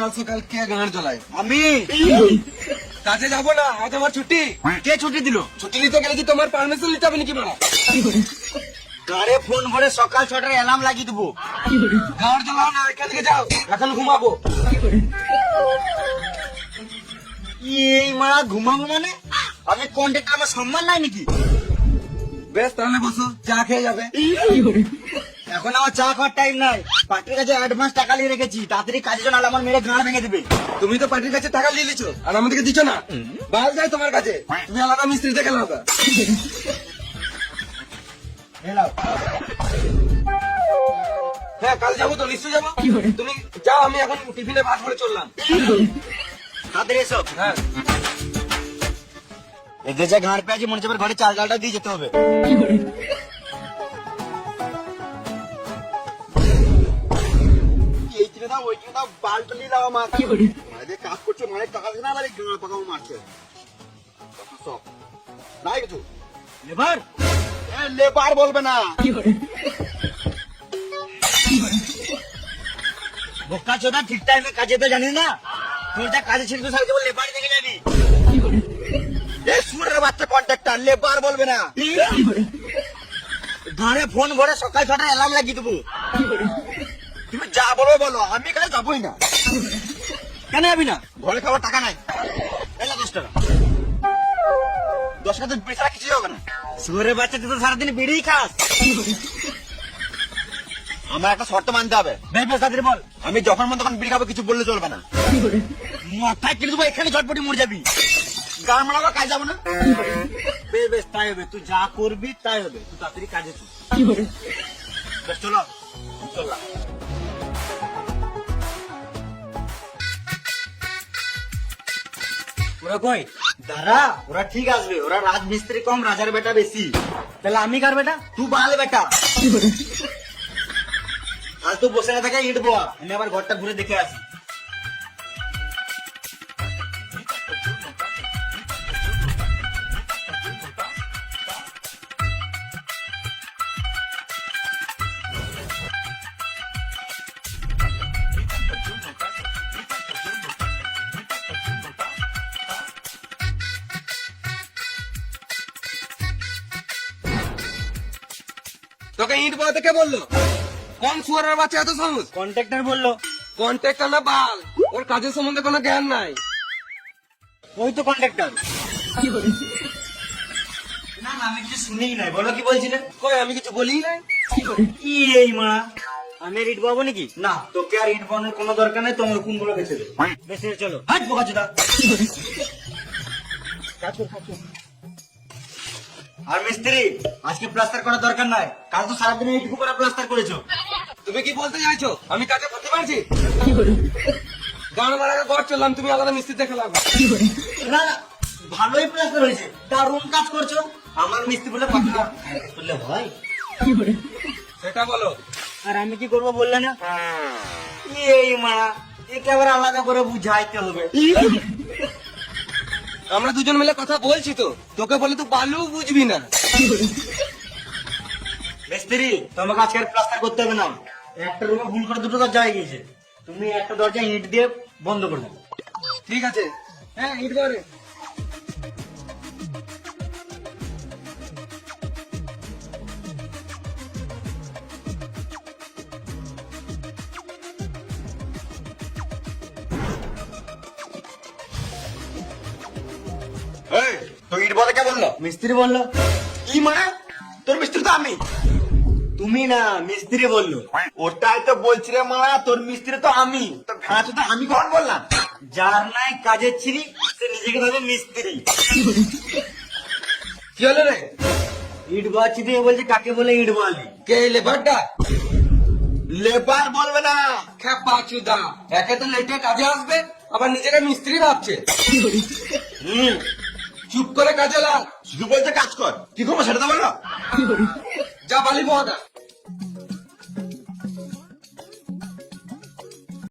সকাল সকাল কে গান চালায়? আমি কাজে যাবো না, আজ আমার ছুটি। কে ছুটি দিল? ছুটি নিতে গেলে কি তোমার পারমিশন নিতে হবে নাকি মারা? গাড়ে ফোন ভরে সকাল 6টার অ্যালার্ম লাগিয়ে দেবো। গান চালাও না, এখান থেকে যাও, এখন ঘুমাবো। এই মারা ঘুমাবো মানে? আমি কন্ট্রাক্টর, আমার সম্মান নাই নাকি? বেশ তাহলে বসো, চা খেয়ে যাবে। এখন আমার চা খাওয়ার টাইম নাই। পার্টির কাছে অ্যাডভান্স টাকা নিয়ে রেখেছি, তাড়াতাড়ি কাজে জন্য আমার মেরে গাঁড় ভেঙে দেবে। তুমি তো পার্টির কাছে টাকা নিয়ে নিছো আর আমাদেরকে দিচ্ছ না। বাল যায় তোমার কাছে, তুমি আলাদা মিস্ত্রি দেখে নাও। হ্যাঁ কাল যাবো তো, নিশ্চয়ই যাবো। তুমি যাও, আমি এখন টিফিনে ভাত করে চললাম। তাড়াতাড়ি এসো। হ্যাঁ এদের যা গাঁড় পেয়েছি, মনে হচ্ছে ঘরে চাল ডালটা দিয়ে যেতে হবে। এই কিনে দাও, ওই কিনে দাও, বালটা নিয়ে দাও আমার। মায়েদের কাজ করছে, মায়ের টাকা দিচ্ছে না, আবার এই গাঁড় পাকাও মারছে। সব নাই কিছু। লেবার লেবার বলবে না, বোকা চোদা। ঠিক টাইমে কাজে তো জানিস না, তোর যা কাজে ছিল তো সারা জীবন লেবার দেখে যাবি। এই সুরের বাচ্চা কন্ট্রাক্টর, লেবার বলবে না। ঘরে ফোন ভরে সকাল 6টার অ্যালার্ম লাগিয়ে দেবো। তুমি যা বলবে বলো, আমি কাজে যাবোই না। কেন যাবি না? ঘরে খাবার টাকা নাই। এলা 10 টাকা, 10 টাকা তো বিড়ি ছাড়া কিছুই হবে না। সুরের বাচ্চা, তুই তো সারাদিন বিড়িই খাস। আমার একটা শর্ত মানতে হবে। বেশ বেশ তাড়াতাড়ি বল। আমি যখন মন তখন বিড়ি খাবো, কিছু বললে চলবে না। মাথায় কেটে দেবো, এখানে ঝটপটি মরে যাবি। গান মারাবো, কাজ যাবো না। বেশ বেশ তাই হবে, তুই যা করবি তাই হবে। তুই তাড়াতাড়ি কাজে চল। বেশ চলো, চললাম। ওরা কই? দাঁড়া, ওরা ঠিক আসবে। ওরা রাজমিস্ত্রি কম, রাজার বেটা বেশি। তাহলে আমি কার বেটা? তুই বাল বেটা। আজ তুই বসে না থাকে, ইট বোয়া। আমি আবার ঘরটা ঘুরে দেখে আসি। তোকে ইট বলতে কে বললো? কোন সুয়ারের বাচ্চা এত সাহস? কন্ট্রাক্টর বললো। কন্ট্রাক্টর না বাল, ওর কাজের সম্বন্ধে কোনো জ্ঞান নাই। ওই তো কন্ট্রাক্টর। না না, আমি কিছু শুনেই নাই। বলো কি বলছিলে? কই আমি কিছু বলি নাই। কি রে এই মা, আমি আর ইট বাবো নাকি? না, তোকে আর ইট বানোর কোনো দরকার নেই। তোমার কোন গুলো বেঁচে দেবে। বেশি চলো, হাট বোকা চোদা। আর মিস্ত্রি, আজকে প্লাস্টার করার দরকার নাই। কাল তো সারাদিন এইটুকু করে প্লাস্টার করেছো। তুমি কি বলতে চাইছো? আমি কাজে করতে পারছি? গান মারাকে ঘর চললাম, তুমি আলাদা মিস্ত্রি দেখে লাগবে। না না, ভালোই প্লাস্টার হয়েছে, দারুণ কাজ করছো। আমার মিস্ত্রি বলে কথা বললে ভাই। সেটা বলো। আর আমি কি করবো বললে না? এই মা, একে আবার আলাদা করে বুঝাইতে হবে। আমরা দুজন মিলে কথা বলছি তো, তোকে বলে তো বালু বুঝবি না। মিস্ত্রি, তোমাকে আজকে আর প্লাস্টার করতে হবে না। একটা রুমে ভুল করে দুটো দরজা হয়ে গিয়েছে। তুমি একটা দরজা ইট দিয়ে বন্ধ করে দাও। ঠিক আছে, হ্যাঁ ইট করে। তো ইট বলে কে বললো? মিস্ত্রি বললো। কি মানে? তোর মিস্ত্রি তো আমি। তুমি না, মিস্ত্রি বললো। ওটাই তো বলছি রে মারা, তোর মিস্ত্রি তো আমি। তো ভেড়া তো আমি কখন বললাম? যার নাই কাজের ছিরি, সে নিজেকে ভাবে মিস্ত্রি। কি হলো রে? ইট বাচ্চি দিয়ে বলছে কাকে বলে ইট বালি? কে লেবারটা? লেবার বলবে না। খেপা চুদা, একে তো লেটে কাজে আসবে, আবার নিজেকে মিস্ত্রি ভাবছে। চুপ করে কাজে লাগ। শুধু বলছে কাজ কর, কি করবো সেটা তো বলো। যা বালি পোহাটা।